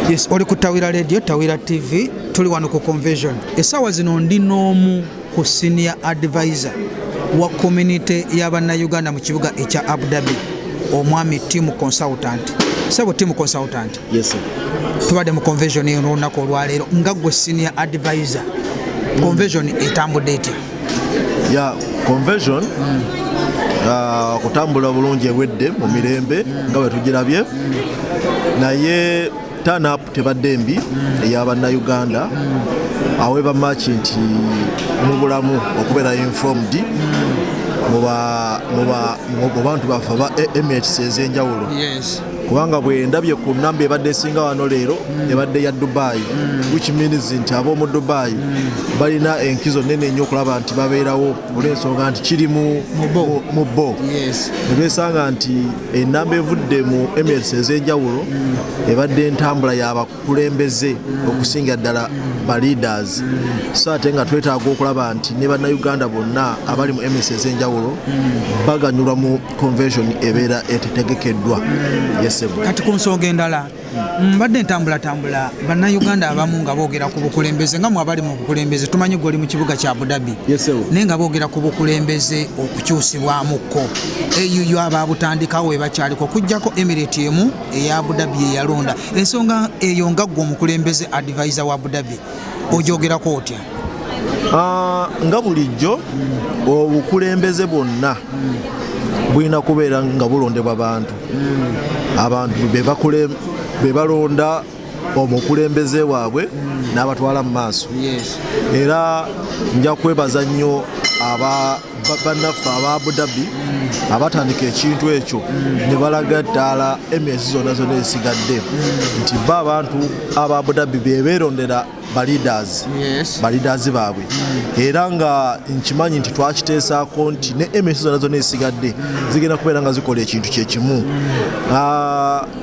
Yes, oli ku Tawira Radio, Tawira TV, tuli wano ku convention. Essaawa zino ndi n'omu ku senior advisor wa community y'Abannayuganda mu kibuga ekya Abu Dhabi, omwami team consultant. Sabo team consultant. Yes sir. Tubadde mu convention eno olunaku olwaleero nga gwe senior advisor. Convention etambudde etya? Ya convention kutambula bulungi ewedde mu mirembe nga bwe tugirabye, naye turn up tebadde mbi ey'Abannayuganda. However much nti mu bulamu okubeera informed mu bantu baffe ba Emirates ez'enjawulo. Yes. Kubanga bwe ndabye ku nnamba ebadde esinga wano leero ebadde ya Dubai, which means nti ab'omu Dubai balina enkizo nene nnyo okulaba nti babeerawo olw'ensonga nti kiri mu bo. Yes. Nebesanga nti ennamba evudde mu Emirates ez'enjawulo ebadde entambula y'abakulembeze okusinga ddala ba leaders. So ate nga twetaaga okulaba nti ne Bannayuganda bonna abali mu Emirates ez'enjawulo baganyulwa mu convention ebeera etegekeddwa. Yes. Kati ku nsonga endala mbadde ntambula Bannayuganda abamu nga boogera ku bukulembeze nga mwabali mu bukulembeze, tumanyi gwe oli mu kibuga kya Abu Dhabi. Yes, naye nga boogera ku bukulembeze okukyusibwamukko AUU abaabutandikawo we bakyaliko okuggyako Emirate emu eya Abu Dhabi eyalonda. Ensonga eyo nga gwe omukulembeze advisor wa Abu Dhabi ogyogerako otya? Nga bulijjo obukulembeze bwonna bulina kubeera nga bulondebwa abantu be balonda omukulembeze waabwe n'abatwala mu maaso. Yes. Era nja kwebaza nnyo bannaffe aba Abu Dhabi abatandika ekintu ekyo ne balaga ddala Emirates zonna ezisigadde nti bo abantu aba Abu Dhabi beerondera ba leaders baabwe. Era nga nkimanyi nti twakiteesaako nti ne Emirates zonna ezisigadde zigenda kubeera nga zikola ekintu kyekimu.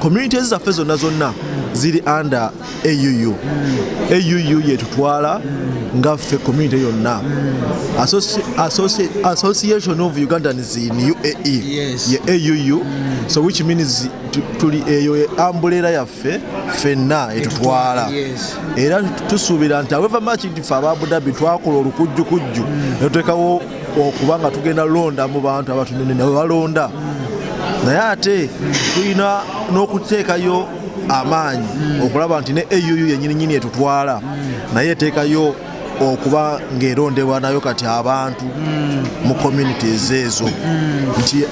Communities zaffe zonna ziri under AUU. AUU yetutwala nga ffe community yonna. Association of Ugandans in UAE. Yes. Ye AUU. So which means tuli eyo umbrella yaffe ffenna etutwala. Yes. Era tusuubira nti however much nti ffe aba Abu Dhabi twakola olukujjukujju netutekawo okubanga tugenda londa mu bantu abatunene ne balonda. Naye ate tulina n'okuteekayo amaanyi okulaba nti ne AUU yennyini etutwala naye eteekayo okuba ng'erondebwa nayo kati abantu mu communities ezo. Nti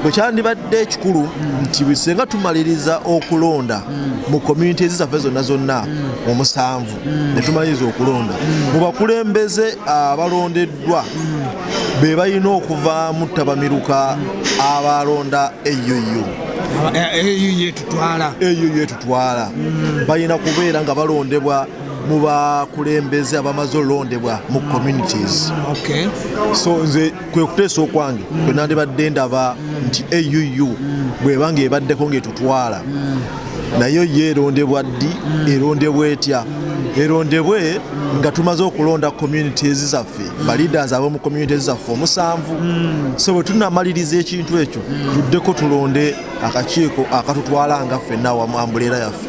bwe kyandibadde ekikulu nti senga tumaliriza okulonda mu communities zaffe zonna omusanvu ne tumaliriza okulonda mu bakulembeze abalondeddwa be balina okuvaamu tabamiruka abalonda AUU. AUU etutwala balina kubeera nga balondebwa mu bakulembeze abamaze olondebwa mu communities. Okay. So nze kwe kuteesa okwange kwe nandibadde ndaba nti AUU bwebanga ebaddeko ng'etutwala nayo yeerondebwa ddi, erondebwa etya? Erondebwe nga tumaze okulonda communities zaffe ba leaders ab'omu communities zaffe omusanvu. So bwe tunamaliriza ekintu ekyo tuddeko tulonde akakiiko akatutwala nga ffenna wa ambulera yaffe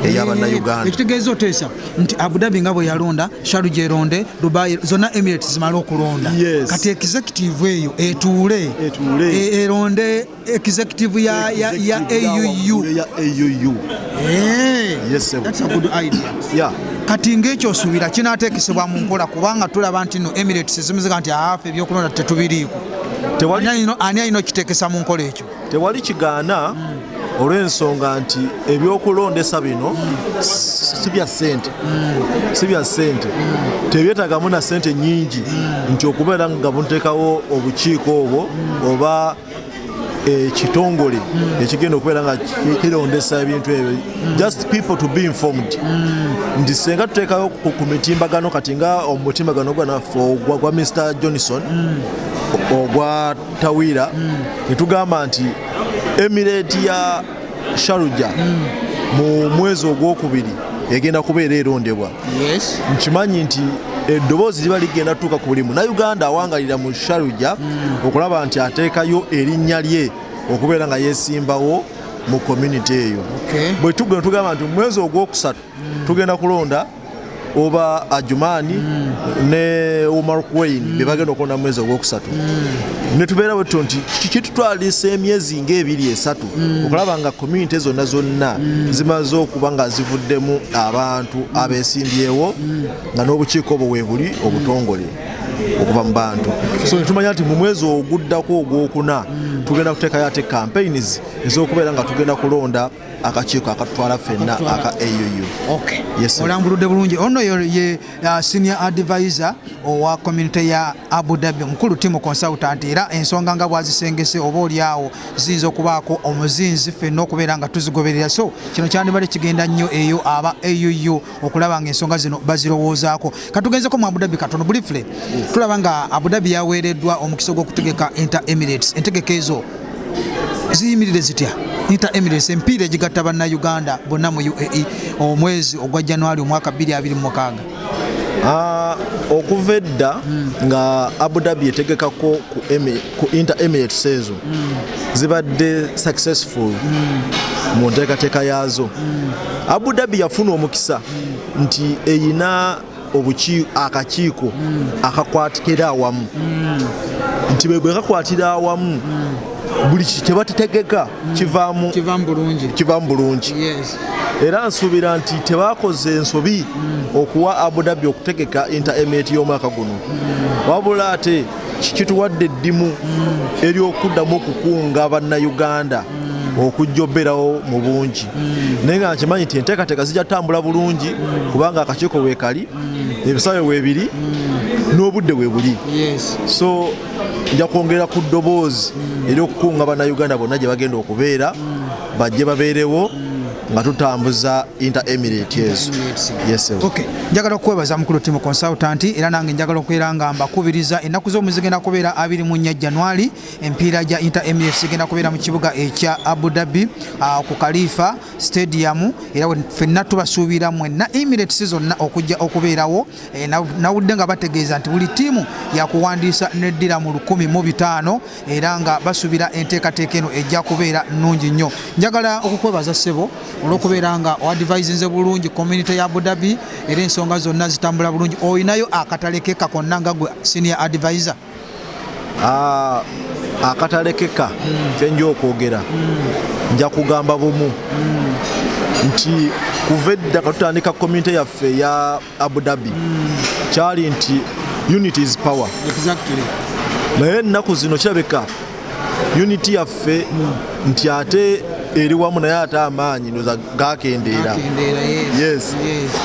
ey'Abannayuganda. Ekitegeeza oteesa nti Abu Dhabi nga bwe yalonda, Sharjah eronde, Dubai zonna Emirates zimala okulonda. Yes. Kati executive eyo etuule eronde executive ya AUU. Yes, sir. That's a good idea. Yeah. Kati ng'ekyo osuubira kinaateekesebwa mu nkola kubanga tulaba nti no Emirates zimuziga nti afe ebyokulonda tetubiriiko. Ani alina okiteekesa mu nkola ekyo? Tewali kigaana olw'ensonga nti ebyokulondesa bino si bya ssente. Tebyetaagamu na ssente nnyingi nti okubeera nga bunteekawo obukiiko obwo oba ekitongole ekigenda okubeera nga kirondesa ebintu ebyo. Just people to be informed. Nti senga tuteekayo ku mitimbagano kati nga omutimbagano gwanaffe ogwa Mr. Johnson ogwa Tawira netugamba nti Emirate ya Sharjah mu mwezi ogwokubiri egenda kubeera erondebwa. Yes. Nkimanyi nti eddoboozi liba ligenda tuuka ku buli Munnayuganda awangalira mu Sharjah okulaba nti ateekayo erinnya lye okubeera nga yeesimbawo mu community eyo. Bwe tugamba nti mwezi ogwokusatu tugenda kulonda oba Ajumani ne Omar Queen bebagenda okulonda mwezi ogwokusatu. Ne tubeera bwetyo nti kitutwalisa emyezi ng'ebiri esatu okulaba nga community zonna zimaze okuba nga zivuddemu abantu abeesimbyewo nga n'obukiiko obwo weebuli obutongole okuva mu bantu. So netumanya nti mu mwezi oguddako ogwokuna tugenda kuteekayo ate campaigns ez'okubeera nga tugenda kulonda akakiiko akatwala ffenna aka AUU. Yes, olambuludde bulungi. Ono ye senior advisor owa community ya Abu Dhabi, mukulu team consultant, era ensonga nga bwazisengese oba oliawo ziyinza okubaako omuzinzi ffenna okubeera nga tuzigoberera. So kino kyandibadde kigenda nnyo eyo aba AUU okulaba nga ensonga zino bazirowoozaako. Katugenzeko mu Abu Dhabi katono briefly. Tulaba nga Abu Dhabi yaweereddwa omukisa gw'okutegeka Inter Emirates. Entegeka ezo ziyimirire zitya? Inter Emirates empiira egigatta bannayuganda bonna mu UAE omwezi ogwa January omwaka 2026. Okuva edda nga Abu Dhabi etegekako ku Inter Emirates ezo zibadde successful mu nteekateeka yaazo. Abu Dhabi yafuna omukisa nti eyina akakiiko akakwatira awamu, nti bwe kakwatira awamu buli kyebategeka kivaamu bulungi. Era nsuubira nti tebakoze ensobi okuwa Abu Dhabi okutegeka Inter Emirates y'omwaka guno, wabula ate kituwadde eddimu ery'okuddamu okukunga bannayuganda okujjobberawo mu bungi. Naye nga nkimanyi nti enteekateeka zijja tambula bulungi kubanga akakiiko weekali, ebisaawe weebiri n'obudde weebuli. So nja kwongera ku ddoboozi ery'okukunga bannayuganda bonna gye bagenda okubeera bajje babeerewo nga tutambuza Inter Emirates ezo. Njagala okwebaza mukulu team consultant, era nange njagala okubeera nga mbakubiriza ennaku z'omwezi genda kubeera 24 January empiira gya Inter Emirates genda kubeera mu kibuga ekya Abu Dhabi ku Khalifa Stadium, era ffenna tubasuubira mwenna Emirates zonna okujja okubeerawo. Nawudde nga bategeeza nti buli ttiimu yakuwandiisa neddira mu 1,500 era nga basuubira enteekateeka eno ejja kubeera nnungi nnyo. Njagala okukwebaza ssebo olw'okubeera nga oadvisinze bulungi community ya Abu Dhabi era ensonga zonna zitambula bulungi. Oyinayo akatalekeka konna nga gwe senior advisor? Akatalekeka kyenja okwogera nja kugamba bumu nti kuva edda katutandika community yaffe ya Abu Dhabi kyali nti unity is power. Naye ennaku zino kirabika unity yaffe nti ate eri wamu naye ate amaanyi noza gakendeera.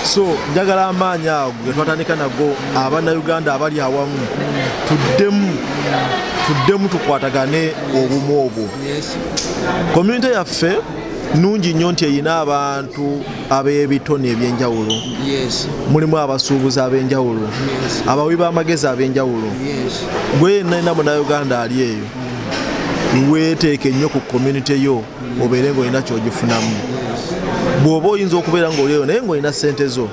So njagala amaanyi ago ge twatandika nago abannayuganda abali awamu tuddemu tukwatagane obumu obwo. Community yaffe nungi nnyo nti eyina abantu ab'ebitone ebyenjawulo. Mulimu abasuubuzi ab'enjawulo, abawi b'amagezi ab'enjawulo. Gwe yenna munnayuganda ali eyo weeteeke nnyo ku community yo obeere ng'olina ky'ogifunamu. Bw'oba oyinza okubeera ng'olieyo naye ng'olina ssente zo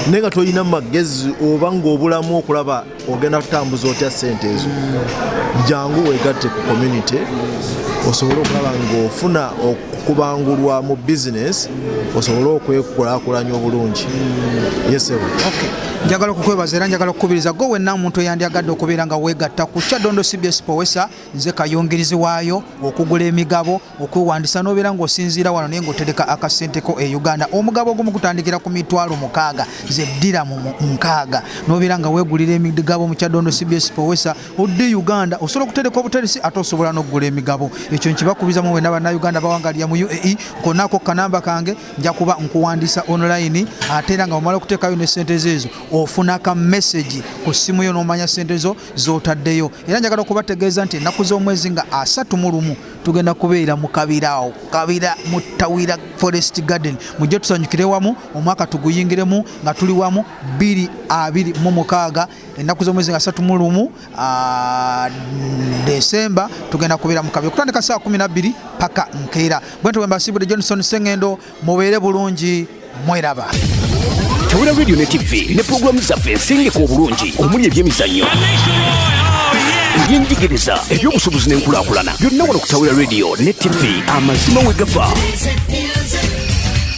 naye nga tolina magezi oba ng'obulamu okulaba ogenda kutambuza otya ssente ezo, jangu weegatte ku community osobole okulaba ng'ofuna okukubangulwa mu business osobole okwekulaakulanya obulungi. Njagala okukwebaza era njagala okukubiriza gwe wenna omuntu eyandyagadde okubeera nga weegatta ku Kyadondo CBS Powesa. Nze kayongerizi waayo okugula emigabo okwewandiisa n'obeera ng'osinziira wano naye ng'otereka akasenteko e Uganda. Omugabo ogumu gutandikira ku $6,000 ze ddira mu 6 n'obeera nga weegulira emigabo mu Kyadondo CBS Powesa odde Uganda osobola okutereka obuteresi ate osobola n'okugula emigabo. Ekyo nkibakubiriza mu wenna bannayuganda bawangalira mu UAE. Konako kanamba kange nja kuba nkuwandiisa online ate era nga omala okuteekayo ne ssente zeezo ofuna ka message ku simu yo n'omanya ssente zo z'otaddeyo. Era njagala okubategeeza nti ennaku z'omwezi nga 31 tugenda kubeera mu kabira mu Tawira Forest Garden. Mujje tusanyukire wamu omwaka tuguyingiremu nga tuli wamu 2026 ennaku z'omwezi nga 31 Desemba tugenda kubeera mu kabira kutandika saa 12 paka nkeera. Bwe ntwe mbasibudde Johnson Sengendo, mubeere bulungi, mweraba. Tawira Radio ne TV ne programu zaffe ensengeko obulungi omuli ebyemizannyo. ebyenjigiriza, ebyobusobozi n'enkulaakulana byonna wano ku Tawera Radio ne TV amazima we gafa.